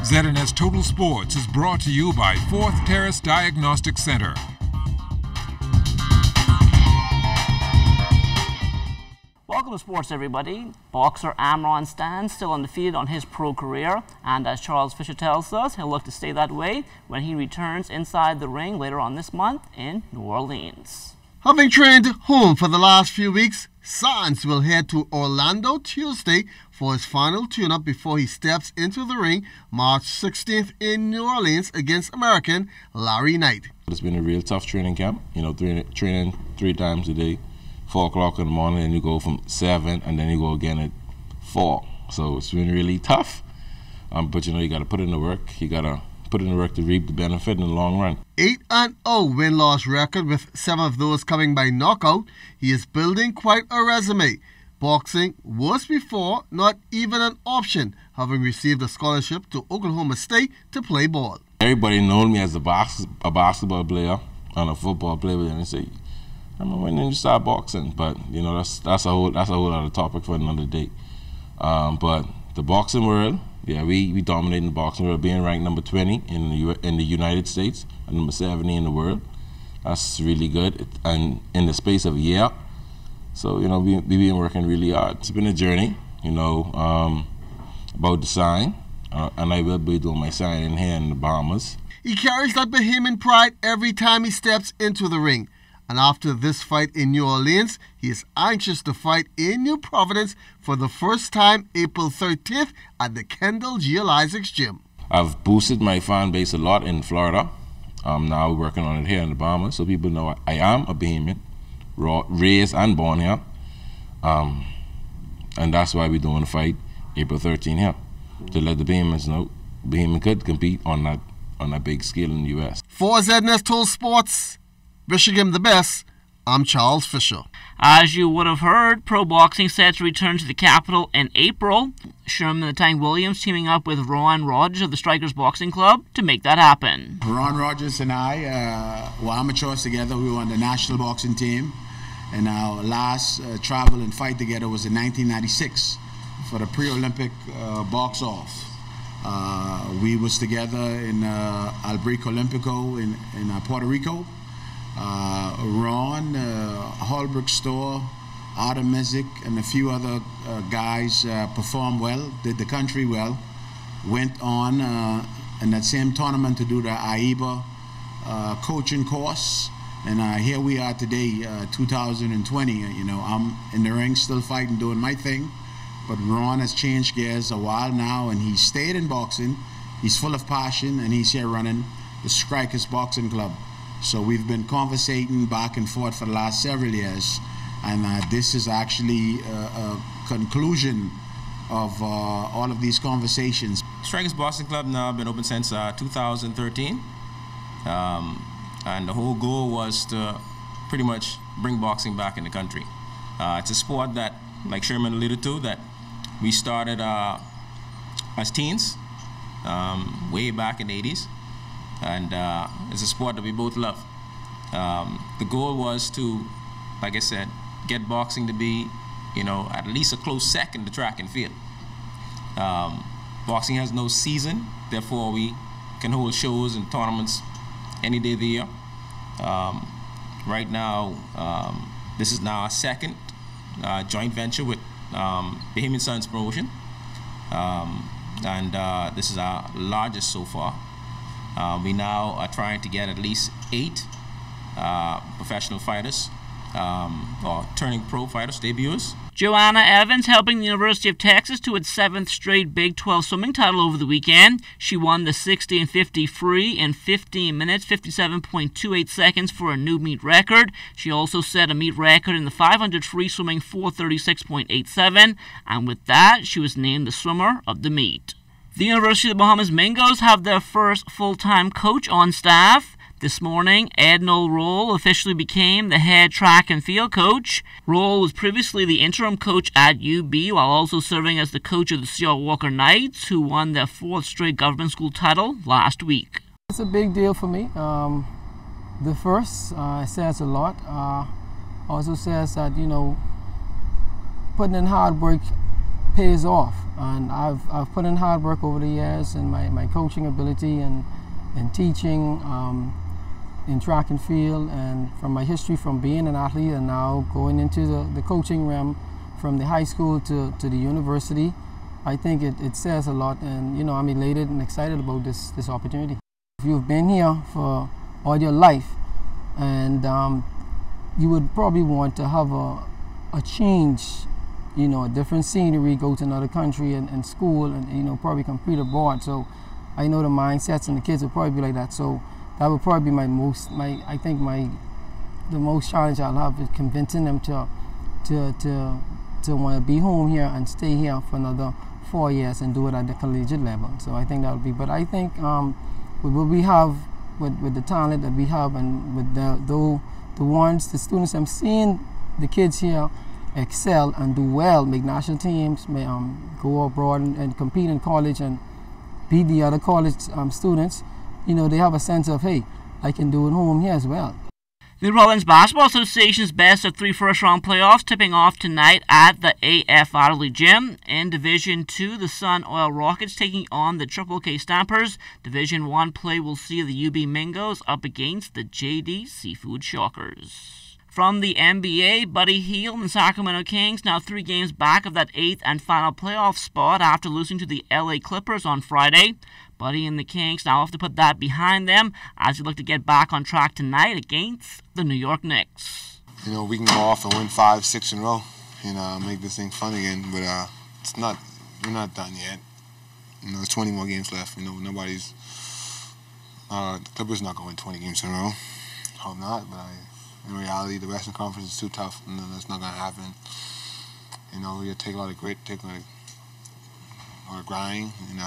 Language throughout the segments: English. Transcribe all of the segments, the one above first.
ZNS Total Sports is brought to you by 4th Terrace Diagnostic Center. Welcome to sports, everybody. Boxer Amron stands still undefeated on his pro career, and as Charles Fisher tells us, he'll look to stay that way when he returns inside the ring later on this month in New Orleans. Having trained home for the last few weeks, Sands will head to Orlando Tuesday for his final tune-up before he steps into the ring March 16th in New Orleans against American Larry Knight. It's been a real tough training camp, training 3 times a day, 4 o'clock in the morning, and you go from 7, and then you go again at 4. So it's been really tough. But you got to put in the work. You got to put in the work to reap the benefit in the long run. 8-0 win-loss record with 7 of those coming by knockout. He is building quite a resume. Boxing was before not even an option, having received a scholarship to Oklahoma State to play ball. Everybody knows me as a basketball player and a football player, and they say, I remember when you start boxing, but that's a whole other topic for another day. But the boxing world, yeah, we dominate in the boxing world, being ranked number 20 in the United States and number 70 in the world. That's really good, and in the space of a year. So we've been working really hard. It's been a journey, about the sign, and I will be doing my signing here in the Bahamas. He carries that Bahamian pride every time he steps into the ring. And after this fight in New Orleans, he is anxious to fight in New Providence for the first time April 13th at the Kendall G.L. Isaacs Gym. I've boosted my fan base a lot in Florida. I'm now working on it here in the Bahamas, so people know I am a Bahamian, raised and born here. And that's why we're doing the fight April 13th here, to let the Bahamians know Bahamian could compete on that big scale in the U.S. For ZNS Total Sports, wishing him the best, I'm Charles Fisher. As you would have heard, pro boxing set to return to the capital in April. Sherman the Tank Williams teaming up with Ron Rogers of the Strikers Boxing Club to make that happen. Ron Rogers and I were amateurs together. We were on the national boxing team, and our last travel and fight together was in 1996 for the pre-Olympic box off. We was together in Albrico Olympico in Puerto Rico. Ron, Holbrook Store, Adam Mesick, and a few other guys performed well, did the country well, went on in that same tournament to do the AIBA coaching course, and here we are today, 2020. I'm in the ring still fighting, doing my thing, but Ron has changed gears a while now, and he stayed in boxing. He's full of passion, and he's here running the Strikers Boxing Club. So we've been conversating back and forth for the last several years, and this is actually a conclusion of all of these conversations. Strikers Boxing Club now been open since 2013, and the whole goal was to pretty much bring boxing back in the country. It's a sport that, like Sherman alluded to, that we started as teens, way back in the 80s. And it's a sport that we both love. The goal was to, like I said, get boxing to be, at least a close second to track and field. Boxing has no season, therefore we can hold shows and tournaments any day of the year. Right now, this is now our second joint venture with Bahamian Sons Promotion, and this is our largest so far. We now are trying to get at least 8 professional fighters, or turning pro fighters, debuts. Joanna Evans helping the University of Texas to its 7th straight Big 12 swimming title over the weekend. She won the 60 and 50 free in 15 minutes, 57.28 seconds for a new meet record. She also set a meet record in the 500 free swimming, 436.87, and with that, she was named the swimmer of the meet. The University of the Bahamas Mingos have their first full-time coach on staff. This morning, Ednal Roll officially became the head track and field coach. Roll was previously the interim coach at UB, while also serving as the coach of the Seattle Walker Knights, who won their 4th straight government school title last week. It's a big deal for me. The first says a lot. Also says that, putting in hard work pays off. And I've put in hard work over the years and my coaching ability and teaching in track and field, and from my history from being an athlete and now going into the coaching realm from the high school to the university. I think it says a lot, and I'm elated and excited about this opportunity. If you've been here for all your life, and you would probably want to have a change, a different scenery, go to another country and school, and probably compete abroad. So I know the mindsets and the kids will probably be like that. So that would probably be the most challenge I'll have is convincing them to want to be home here and stay here for another 4 years and do it at the collegiate level. So I think that would be. But I think with what we have, with the talent that we have, and with the students, I'm seeing the kids here excel and do well, make national teams, go abroad and compete in college and beat the other college students. They have a sense of, hey, I can do it home here as well. The Province Basketball Association's best-of-3 first-round playoffs tipping off tonight at the AF Adderley Gym. In Division 2, the Sun Oil Rockets taking on the Triple K Stampers. Division 1 play will see the UB Mingos up against the JD Seafood Shockers. From the NBA, Buddy Hield and Sacramento Kings now 3 games back of that 8th and final playoff spot after losing to the LA Clippers on Friday. Buddy and the Kings now have to put that behind them as they look to get back on track tonight against the New York Knicks. We can go off and win 5, 6 in a row and make this thing fun again, but we're not done yet. There's 20 more games left. Nobody's the Clippers not going to win 20 games in a row. Hope not, but in reality, the Western Conference is too tough, and that's not going to happen. We take a lot of grit, take a lot of grind, and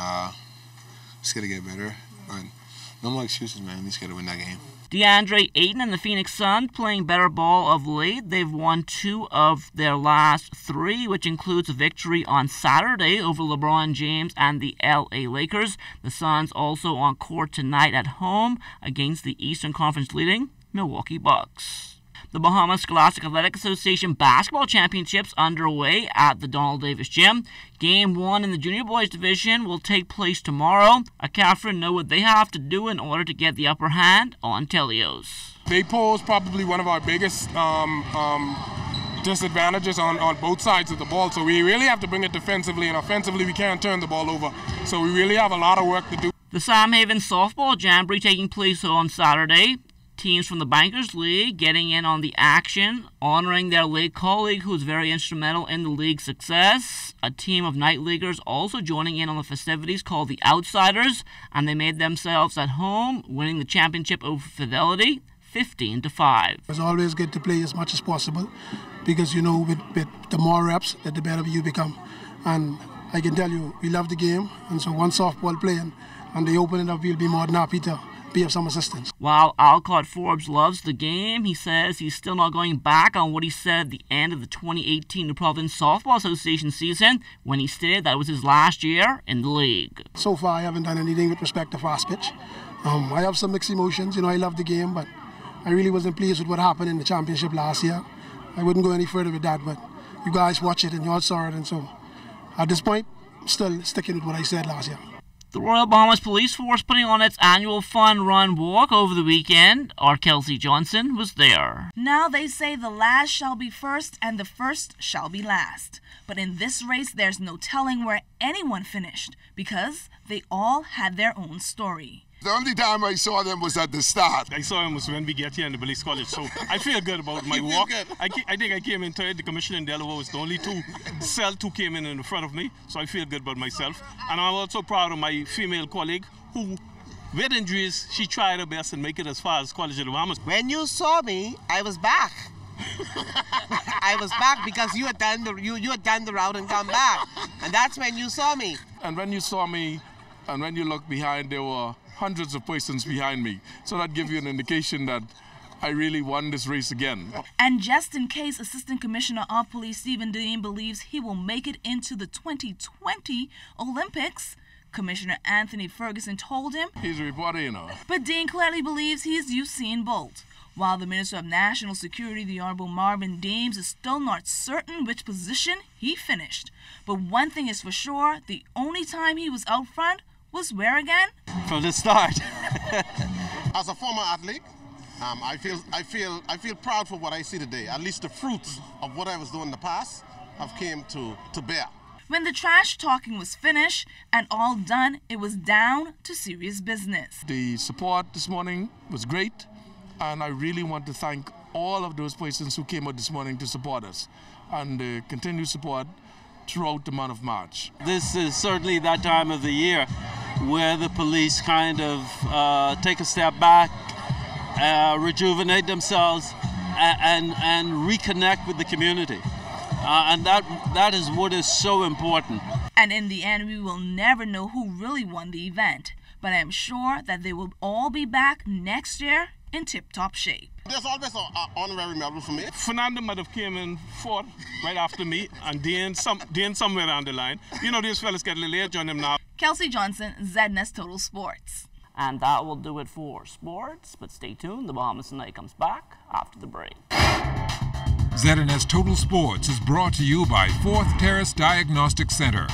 just got to get better. But no more excuses, man. We just got to win that game. DeAndre Ayton and the Phoenix Suns playing better ball of late. They've won 2 of their last 3, which includes a victory on Saturday over LeBron James and the LA Lakers. The Suns also on court tonight at home against the Eastern Conference leading Milwaukee Bucks. The Bahamas Scholastic Athletic Association Basketball Championships underway at the Donald Davis Gym. Game 1 in the Junior Boys Division will take place tomorrow. Catherine know what they have to do in order to get the upper hand on Telios. They pose probably one of our biggest disadvantages on both sides of the ball, so we really have to bring it defensively, and offensively we can't turn the ball over. So we really have a lot of work to do. The Sam Haven Softball Jamboree taking place on Saturday. Teams from the Bankers League getting in on the action, honoring their league colleague who was very instrumental in the league's success. A team of night leaguers also joining in on the festivities called the Outsiders, and they made themselves at home, winning the championship over Fidelity 15-5. It's always good to play as much as possible because, with the more reps, that the better you become. And I can tell you, we love the game, and so one softball playing, and they open it up, we'll be more than happy to be of some assistance. While Alcott Forbes loves the game, he says he's still not going back on what he said at the end of the 2018 New Providence Softball Association season when he stated that it was his last year in the league. So far, I haven't done anything with respect to fast pitch. I have some mixed emotions. I love the game, but I really wasn't pleased with what happened in the championship last year. I wouldn't go any further with that, but you guys watch it and you all saw it, and so at this point, I'm still sticking with what I said last year. The Royal Bahamas Police Force putting on its annual fun run walk over the weekend. Our Kelsey Johnson was there. Now they say the last shall be first and the first shall be last. But in this race, there's no telling where anyone finished because they all had their own story. The only time I saw them was at the start. I saw him was when we get here in the police college, so I feel good about my walk. I think I came into it, the commissioner in Delaware was the only 2 came in front of me, so I feel good about myself. And I'm also proud of my female colleague who, with injuries, she tried her best and make it as far as College of the Bahamas. When you saw me, I was back. I was back because you had done the route and come back, and that's when you saw me. And when you saw me, and when you looked behind, there were hundreds of persons behind me. So that gives you an indication that I really won this race again. And just in case Assistant Commissioner of Police Stephen Dean believes he will make it into the 2020 Olympics, Commissioner Anthony Ferguson told him he's a reporter, But Dean clearly believes he's Usain Bolt. While the Minister of National Security, the Honorable Marvin Dames, is still not certain which position he finished. But one thing is for sure, the only time he was out front was where again? From the start. As a former athlete, I feel proud for what I see today. At least the fruits of what I was doing in the past have came to bear. When the trash talking was finished and all done, it was down to serious business. The support this morning was great, and I really want to thank all of those persons who came out this morning to support us and the continued support throughout the month of March. This is certainly that time of the year where the police kind of take a step back, rejuvenate themselves, and reconnect with the community. And that is what is so important. And in the end, we will never know who really won the event. But I'm sure that they will all be back next year in tip-top shape. There's always an honorary medal for me. Fernando might have came in fourth right after me, and Dean somewhere down the line. You know, these fellas get a little age on them now. Kelsey Johnson, ZNS Total Sports. And that will do it for sports, but stay tuned. The Bahamas Tonight comes back after the break. ZNS Total Sports is brought to you by 4th Terrace Diagnostic Center.